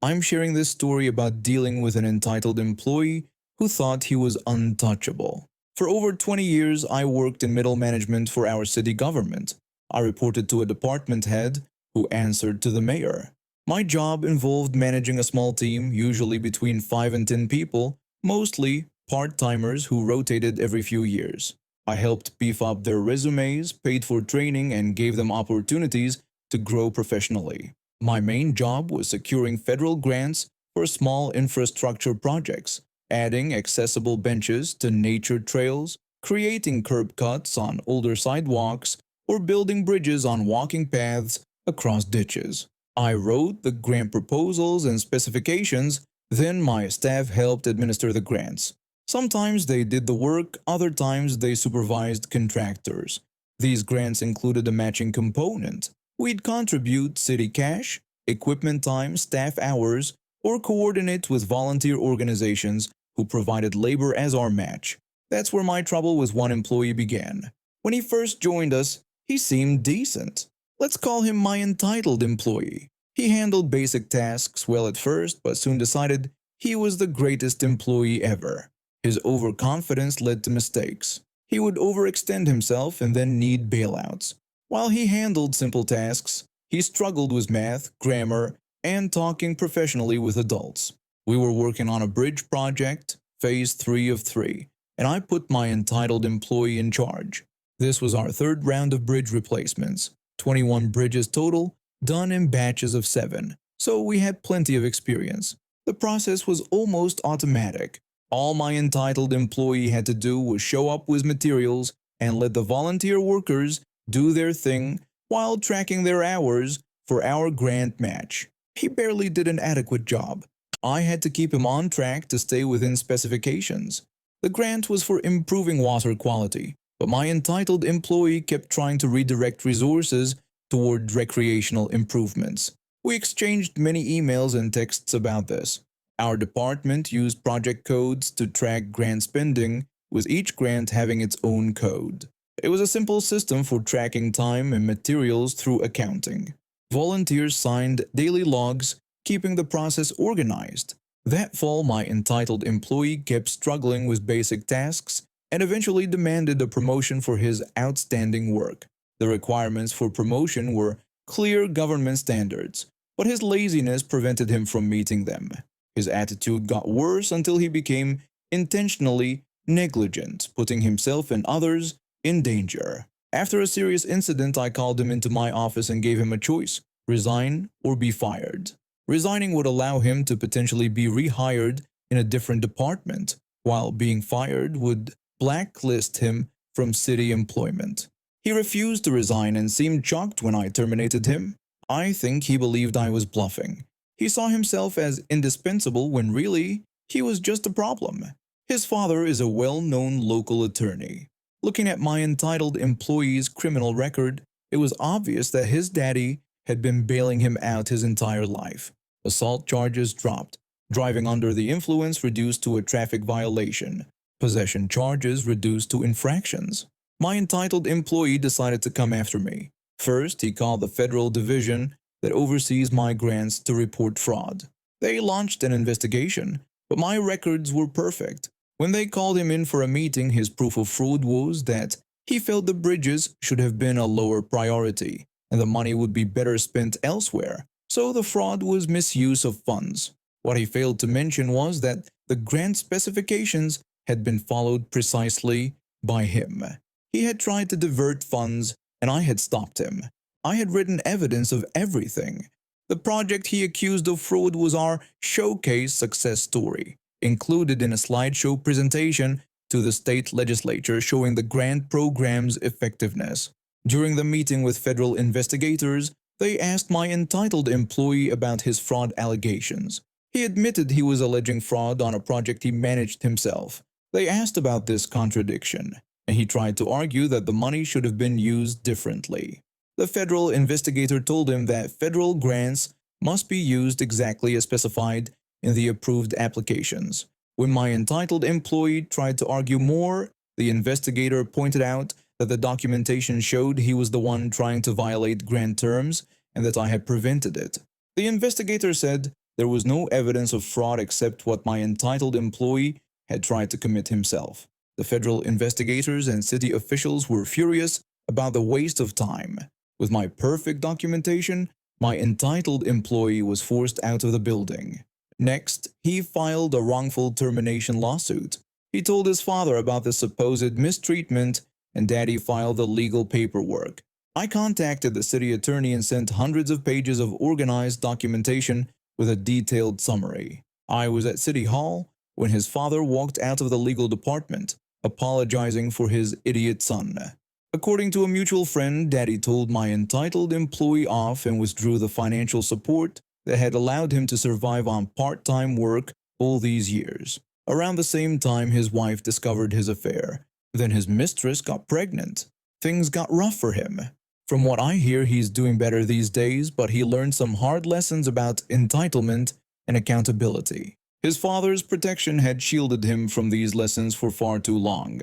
I'm sharing this story about dealing with an entitled employee who thought he was untouchable. For over 20 years, I worked in middle management for our city government. I reported to a department head who answered to the mayor. My job involved managing a small team, usually between 5 and 10 people, mostly part-timers who rotated every few years. I helped beef up their resumes, paid for training, and gave them opportunities to grow professionally. My main job was securing federal grants for small infrastructure projects, adding accessible benches to nature trails, creating curb cuts on older sidewalks, or building bridges on walking paths across ditches. I wrote the grant proposals and specifications, then my staff helped administer the grants. Sometimes they did the work, other times they supervised contractors. These grants included a matching component. We'd contribute city cash, equipment time, staff hours, or coordinate with volunteer organizations who provided labor as our match. That's where my trouble with one employee began. When he first joined us, he seemed decent. Let's call him my entitled employee. He handled basic tasks well at first, but soon decided he was the greatest employee ever. His overconfidence led to mistakes. He would overextend himself and then need bailouts. While he handled simple tasks, he struggled with math, grammar, and talking professionally with adults. We were working on a bridge project, phase 3 of 3, and I put my entitled employee in charge. This was our third round of bridge replacements, 21 bridges total, done in batches of 7, so we had plenty of experience. The process was almost automatic. All my entitled employee had to do was show up with materials and let the volunteer workers do their thing while tracking their hours for our grant match. He barely did an adequate job. I had to keep him on track to stay within specifications. The grant was for improving water quality, but my entitled employee kept trying to redirect resources toward recreational improvements. We exchanged many emails and texts about this. Our department used project codes to track grant spending, with each grant having its own code. It was a simple system for tracking time and materials through accounting. Volunteers signed daily logs, keeping the process organized. That fall, my entitled employee kept struggling with basic tasks and eventually demanded a promotion for his outstanding work. The requirements for promotion were clear government standards, but his laziness prevented him from meeting them. His attitude got worse until he became intentionally negligent, putting himself and others in danger. After a serious incident, I called him into my office and gave him a choice: resign or be fired. Resigning would allow him to potentially be rehired in a different department, while being fired would blacklist him from city employment. He refused to resign and seemed shocked when I terminated him. I think he believed I was bluffing. He saw himself as indispensable when really he was just a problem. His father is a well-known local attorney. Looking at my entitled employee's criminal record, it was obvious that his daddy had been bailing him out his entire life. Assault charges dropped, driving under the influence reduced to a traffic violation, possession charges reduced to infractions. My entitled employee decided to come after me. First, he called the federal division that oversees my grants to report fraud. They launched an investigation, but my records were perfect. When they called him in for a meeting, his proof of fraud was that he felt the bridges should have been a lower priority, and the money would be better spent elsewhere, so the fraud was misuse of funds. What he failed to mention was that the grant specifications had been followed precisely by him. He had tried to divert funds, and I had stopped him. I had written evidence of everything. The project he accused of fraud was our showcase success story, included in a slideshow presentation to the state legislature showing the grant program's effectiveness. During the meeting with federal investigators, they asked my entitled employee about his fraud allegations. He admitted he was alleging fraud on a project he managed himself. They asked about this contradiction, and he tried to argue that the money should have been used differently. The federal investigator told him that federal grants must be used exactly as specified in the approved applications. When my entitled employee tried to argue more, the investigator pointed out that the documentation showed he was the one trying to violate grant terms and that I had prevented it. The investigator said, There was no evidence of fraud except what my entitled employee had tried to commit himself. The federal investigators and city officials were furious about the waste of time. With my perfect documentation, my entitled employee was forced out of the building. Next, he filed a wrongful termination lawsuit. He told his father about the supposed mistreatment, and Daddy filed the legal paperwork. I contacted the city attorney and sent hundreds of pages of organized documentation with a detailed summary. I was at City Hall when his father walked out of the legal department, apologizing for his idiot son. According to a mutual friend, Daddy told my entitled employee off and withdrew the financial support that had allowed him to survive on part-time work all these years. Around the same time, his wife discovered his affair. Then his mistress got pregnant. Things got rough for him. From what I hear, he's doing better these days, but he learned some hard lessons about entitlement and accountability. His father's protection had shielded him from these lessons for far too long.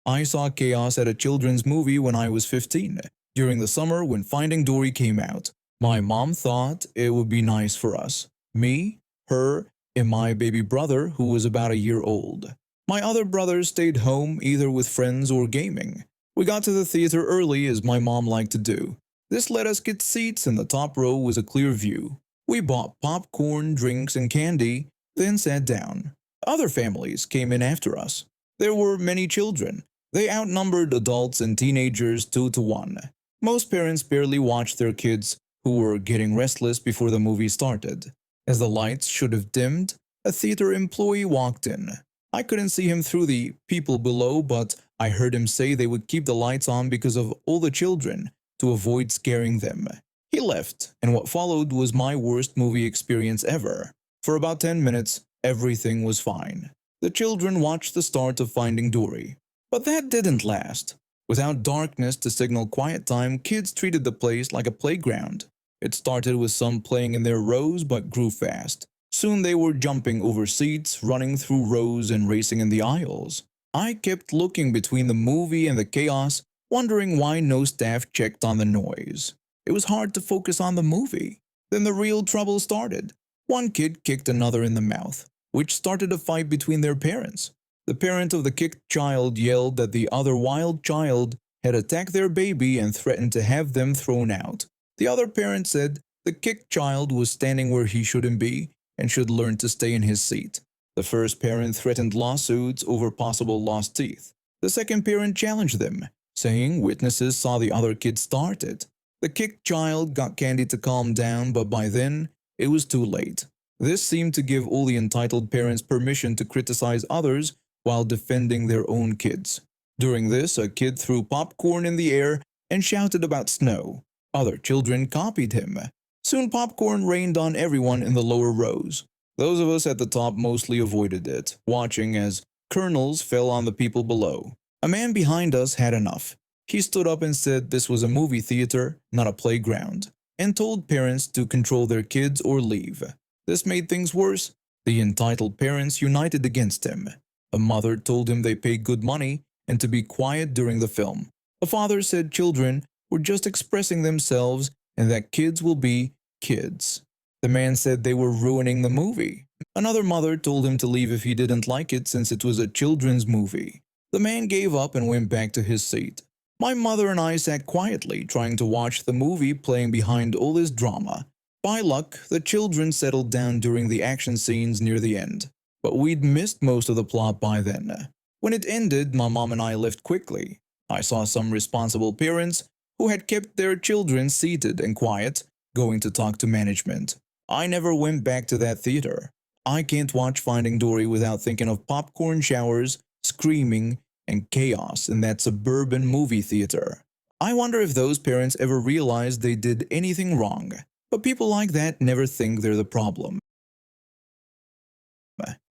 I saw chaos at a children's movie when I was 15. During the summer when Finding Dory came out, my mom thought it would be nice for us, me, her, and my baby brother who was about a year old. My other brothers stayed home either with friends or gaming. We got to the theater early as my mom liked to do. This let us get seats and the top row was a clear view. We bought popcorn, drinks, and candy, then sat down. Other families came in after us. There were many children. They outnumbered adults and teenagers 2 to 1. Most parents barely watched their kids who were getting restless before the movie started. As the lights should have dimmed, a theater employee walked in. I couldn't see him through the people below, but I heard him say they would keep the lights on because of all the children, to avoid scaring them. He left, and what followed was my worst movie experience ever. For about 10 minutes, everything was fine. The children watched the start of Finding Dory. But that didn't last. Without darkness to signal quiet time, kids treated the place like a playground. It started with some playing in their rows but grew fast. Soon they were jumping over seats, running through rows, and racing in the aisles. I kept looking between the movie and the chaos, wondering why no staff checked on the noise. It was hard to focus on the movie. Then the real trouble started. One kid kicked another in the mouth, which started a fight between their parents. The parent of the kicked child yelled that the other wild child had attacked their baby and threatened to have them thrown out. The other parent said the kicked child was standing where he shouldn't be and should learn to stay in his seat. The first parent threatened lawsuits over possible lost teeth. The second parent challenged them, saying witnesses saw the other kid start it. The kicked child got Candy to calm down, but by then, it was too late. This seemed to give all the entitled parents permission to criticize others while defending their own kids. During this, a kid threw popcorn in the air and shouted about snow. Other children copied him. Soon popcorn rained on everyone in the lower rows. Those of us at the top mostly avoided it, watching as kernels fell on the people below. A man behind us had enough. He stood up and said this was a movie theater, not a playground, and told parents to control their kids or leave. This made things worse. The entitled parents united against him. A mother told him they paid good money and to be quiet during the film. A father said children were just expressing themselves and that kids will be kids. The man said they were ruining the movie. Another mother told him to leave if he didn't like it since it was a children's movie. The man gave up and went back to his seat. My mother and I sat quietly trying to watch the movie playing behind all this drama. By luck, the children settled down during the action scenes near the end. But we'd missed most of the plot by then. When it ended, my mom and I left quickly. I saw some responsible parents who had kept their children seated and quiet, going to talk to management. I never went back to that theater. I can't watch Finding Dory without thinking of popcorn showers, screaming, and chaos in that suburban movie theater. I wonder if those parents ever realized they did anything wrong. But people like that never think they're the problem.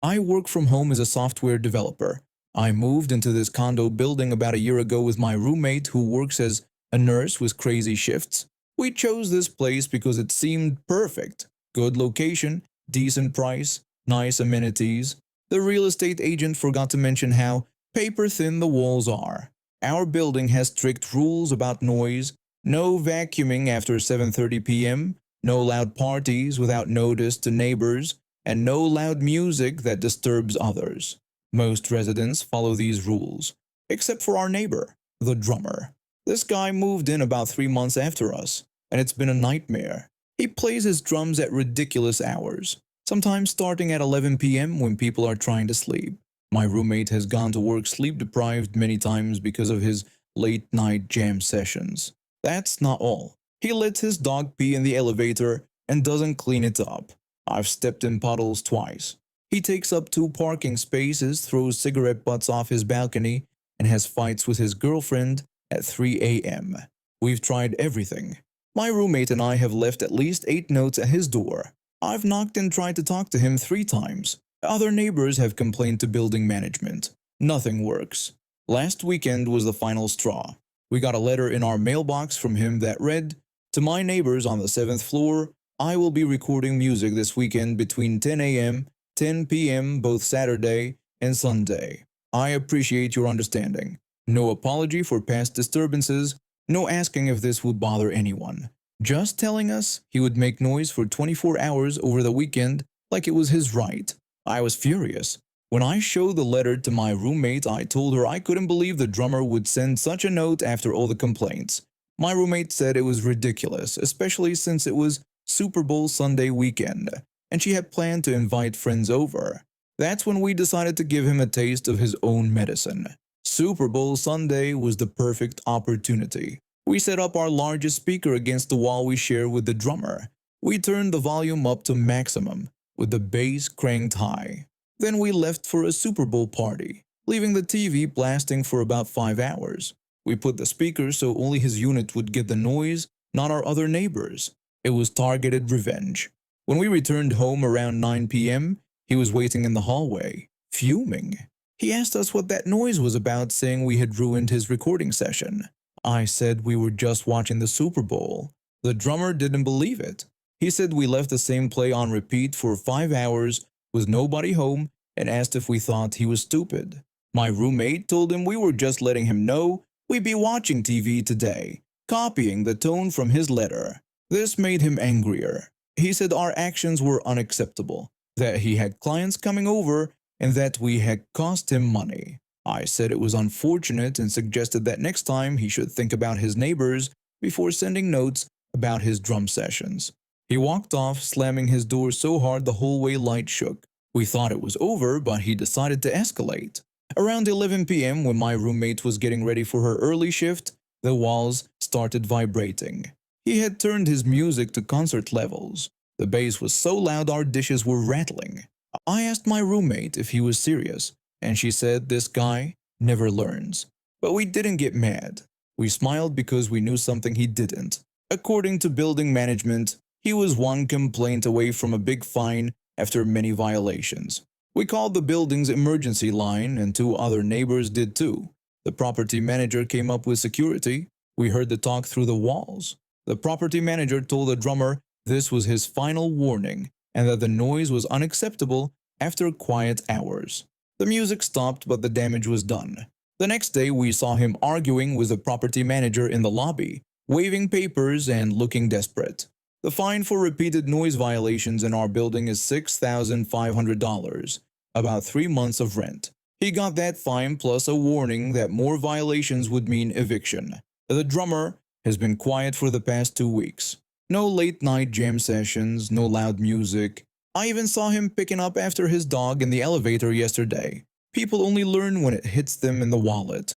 I work from home as a software developer. I moved into this condo building about a year ago with my roommate who works as a nurse with crazy shifts. We chose this place because it seemed perfect. Good location, decent price, nice amenities. The real estate agent forgot to mention how paper-thin the walls are. Our building has strict rules about noise, no vacuuming after 7:30 p.m., No loud parties without notice to neighbors, and no loud music that disturbs others. Most residents follow these rules, except for our neighbor, the drummer. This guy moved in about 3 months after us, and it's been a nightmare. He plays his drums at ridiculous hours, sometimes starting at 11 p.m. when people are trying to sleep. My roommate has gone to work sleep deprived many times because of his late night jam sessions. That's not all. He lets his dog pee in the elevator and doesn't clean it up. I've stepped in puddles twice. He takes up 2 parking spaces, throws cigarette butts off his balcony, and has fights with his girlfriend at 3 a.m. We've tried everything. My roommate and I have left at least 8 notes at his door. I've knocked and tried to talk to him 3 times. Other neighbors have complained to building management. Nothing works. Last weekend was the final straw. We got a letter in our mailbox from him that read, "To my neighbors on the 7th floor, I will be recording music this weekend between 10 a.m., 10 p.m. both Saturday and Sunday. I appreciate your understanding. No apology for past disturbances, no asking if this would bother anyone. Just telling us he would make noise for 24 hours over the weekend like it was his right." I was furious. When I showed the letter to my roommate, I told her I couldn't believe the drummer would send such a note after all the complaints. My roommate said it was ridiculous, especially since it was Super Bowl Sunday weekend, and she had planned to invite friends over. That's when we decided to give him a taste of his own medicine. Super Bowl Sunday was the perfect opportunity. We set up our largest speaker against the wall we share with the drummer. We turned the volume up to maximum, with the bass cranked high. Then we left for a Super Bowl party, leaving the TV blasting for about 5 hours. We put the speaker so only his unit would get the noise, not our other neighbors. It was targeted revenge. When we returned home around 9 p.m., he was waiting in the hallway, fuming. He asked us what that noise was about, saying we had ruined his recording session. I said we were just watching the Super Bowl. The drummer didn't believe it. He said we left the same play on repeat for 5 hours with nobody home and asked if we thought he was stupid. My roommate told him we were just letting him know we'd be watching TV today, copying the tone from his letter. This made him angrier. He said our actions were unacceptable, that he had clients coming over, and that we had cost him money. I said it was unfortunate and suggested that next time he should think about his neighbors before sending notes about his drum sessions. He walked off, slamming his door so hard the hallway light shook. We thought it was over, but he decided to escalate. Around 11 p.m., when my roommate was getting ready for her early shift, the walls started vibrating. He had turned his music to concert levels. The bass was so loud our dishes were rattling. I asked my roommate if he was serious, and she said this guy never learns. But we didn't get mad. We smiled because we knew something he didn't. According to building management, he was 1 complaint away from a big fine after many violations. We called the building's emergency line, and 2 other neighbors did too. The property manager came up with security. We heard the talk through the walls. The property manager told the drummer this was his final warning and that the noise was unacceptable after quiet hours. The music stopped, but the damage was done. The next day, we saw him arguing with the property manager in the lobby, waving papers and looking desperate. The fine for repeated noise violations in our building is $6,500, about 3 months of rent. He got that fine plus a warning that more violations would mean eviction. The drummer has been quiet for the past 2 weeks. No late-night jam sessions, no loud music. I even saw him picking up after his dog in the elevator yesterday. People only learn when it hits them in the wallet.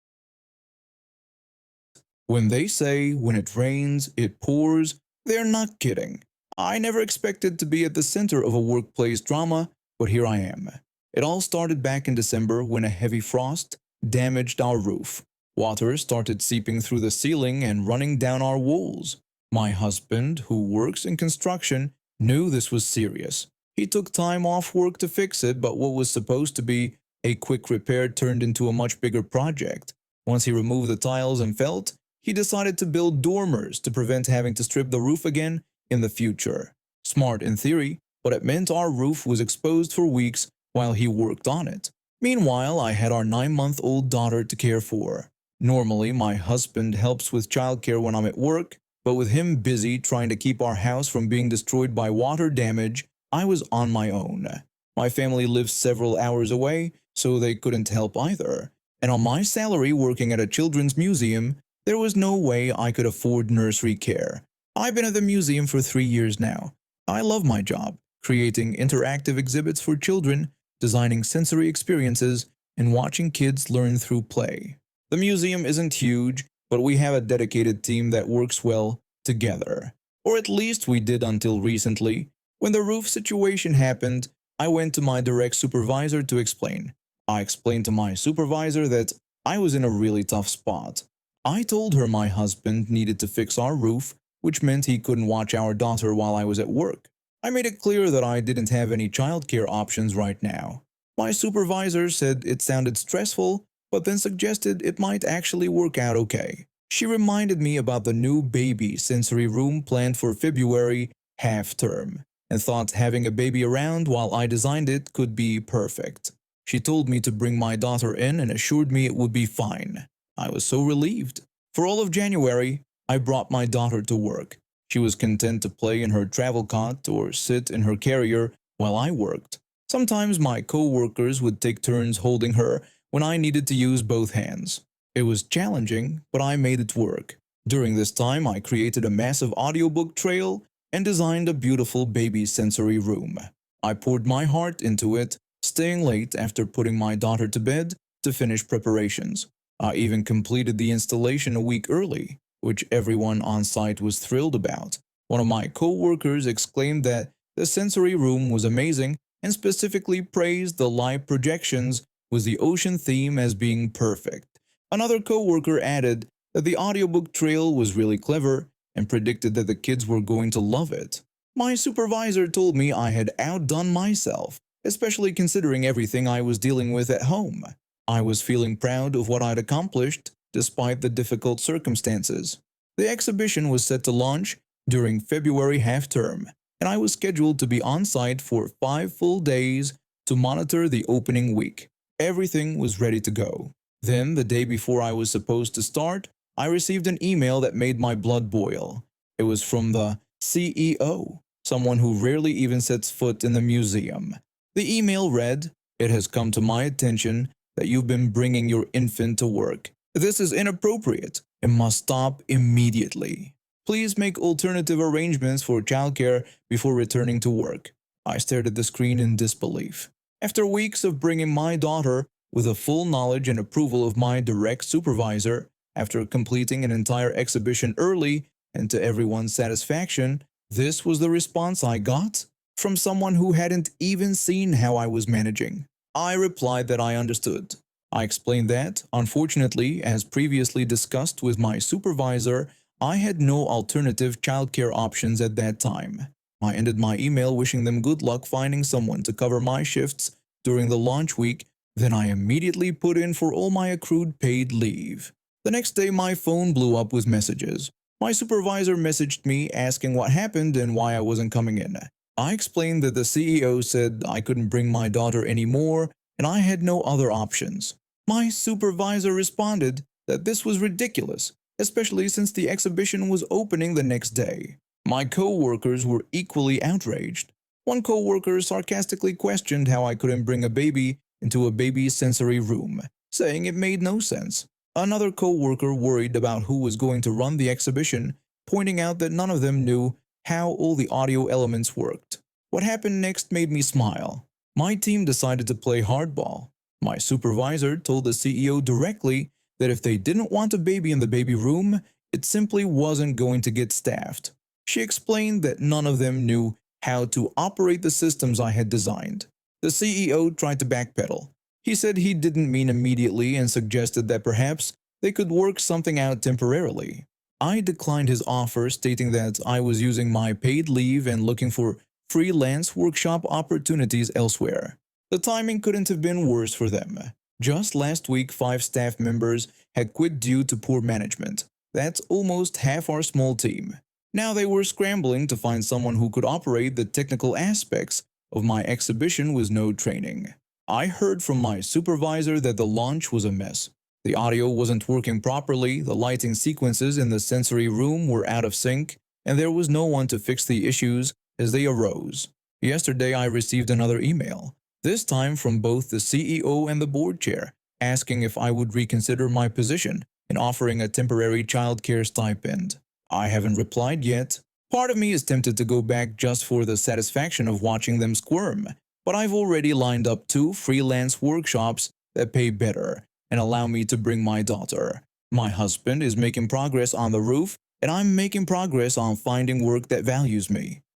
When they say, when it rains, it pours, they're not kidding. I never expected to be at the center of a workplace drama, but here I am. It all started back in December when a heavy frost damaged our roof. Water started seeping through the ceiling and running down our walls. My husband, who works in construction, knew this was serious. He took time off work to fix it, but what was supposed to be a quick repair turned into a much bigger project. Once he removed the tiles and felt, he decided to build dormers to prevent having to strip the roof again in the future. Smart in theory, but it meant our roof was exposed for weeks while he worked on it. Meanwhile, I had our 9-month-old daughter to care for. Normally, my husband helps with childcare when I'm at work, But with him busy trying to keep our house from being destroyed by water damage, I was on my own. My family lived several hours away, so they couldn't help either. And on my salary working at a children's museum, there was no way I could afford nursery care. I've been at the museum for 3 years now. I love my job, creating interactive exhibits for children, designing sensory experiences, and watching kids learn through play. The museum isn't huge, but we have a dedicated team that works well together. Or at least we did until recently. When the roof situation happened, I went to my direct supervisor to explain. I explained to my supervisor that I was in a really tough spot. I told her my husband needed to fix our roof, which meant he couldn't watch our daughter while I was at work. I made it clear that I didn't have any childcare options right now. My supervisor said it sounded stressful, but then suggested it might actually work out okay. She reminded me about the new baby sensory room planned for February half term, and thought having a baby around while I designed it could be perfect. She told me to bring my daughter in and assured me it would be fine. I was so relieved. For all of January, I brought my daughter to work. She was content to play in her travel cot or sit in her carrier while I worked. Sometimes my co-workers would take turns holding her when I needed to use both hands. It was challenging, but I made it work. During this time, I created a massive audiobook trail and designed a beautiful baby sensory room. I poured my heart into it, staying late after putting my daughter to bed to finish preparations. I even completed the installation a week early, which everyone on site was thrilled about. One of my co-workers exclaimed that the sensory room was amazing and specifically praised the live projections with the ocean theme as being perfect. Another co-worker added that the audiobook trail was really clever and predicted that the kids were going to love it. My supervisor told me I had outdone myself, especially considering everything I was dealing with at home. I was feeling proud of what I'd accomplished despite the difficult circumstances. The exhibition was set to launch during February half term, and I was scheduled to be on site for 5 full days to monitor the opening week. Everything was ready to go. Then, the day before I was supposed to start, I received an email that made my blood boil. It was from the CEO, someone who rarely even sets foot in the museum. The email read, "It has come to my attention that you've been bringing your infant to work. This is inappropriate and must stop immediately. Please make alternative arrangements for childcare before returning to work." I stared at the screen in disbelief. After weeks of bringing my daughter with the full knowledge and approval of my direct supervisor, after completing an entire exhibition early and to everyone's satisfaction, this was the response I got from someone who hadn't even seen how I was managing. I replied that I understood. I explained that, unfortunately, as previously discussed with my supervisor, I had no alternative childcare options at that time. I ended my email wishing them good luck finding someone to cover my shifts during the launch week. Then I immediately put in for all my accrued paid leave. The next day my phone blew up with messages. My supervisor messaged me asking what happened and why I wasn't coming in. I explained that the CEO said I couldn't bring my daughter anymore and I had no other options. My supervisor responded that this was ridiculous, especially since the exhibition was opening the next day. My co-workers were equally outraged. One co-worker sarcastically questioned how I couldn't bring a baby into a baby sensory room, saying it made no sense. Another co-worker worried about who was going to run the exhibition, pointing out that none of them knew how all the audio elements worked. What happened next made me smile. My team decided to play hardball. My supervisor told the CEO directly that if they didn't want a baby in the baby room, it simply wasn't going to get staffed. She explained that none of them knew how to operate the systems I had designed. The CEO tried to backpedal. He said he didn't mean immediately and suggested that perhaps they could work something out temporarily. I declined his offer, stating that I was using my paid leave and looking for freelance workshop opportunities elsewhere. The timing couldn't have been worse for them. Just last week, 5 staff members had quit due to poor management. That's almost half our small team. Now they were scrambling to find someone who could operate the technical aspects of my exhibition with no training. I heard from my supervisor that the launch was a mess. The audio wasn't working properly, the lighting sequences in the sensory room were out of sync, and there was no one to fix the issues as they arose. Yesterday, I received another email, this time from both the CEO and the board chair, asking if I would reconsider my position in offering a temporary childcare stipend. I haven't replied yet. Part of me is tempted to go back just for the satisfaction of watching them squirm, but I've already lined up 2 freelance workshops that pay better and allow me to bring my daughter. My husband is making progress on the roof, and I'm making progress on finding work that values me.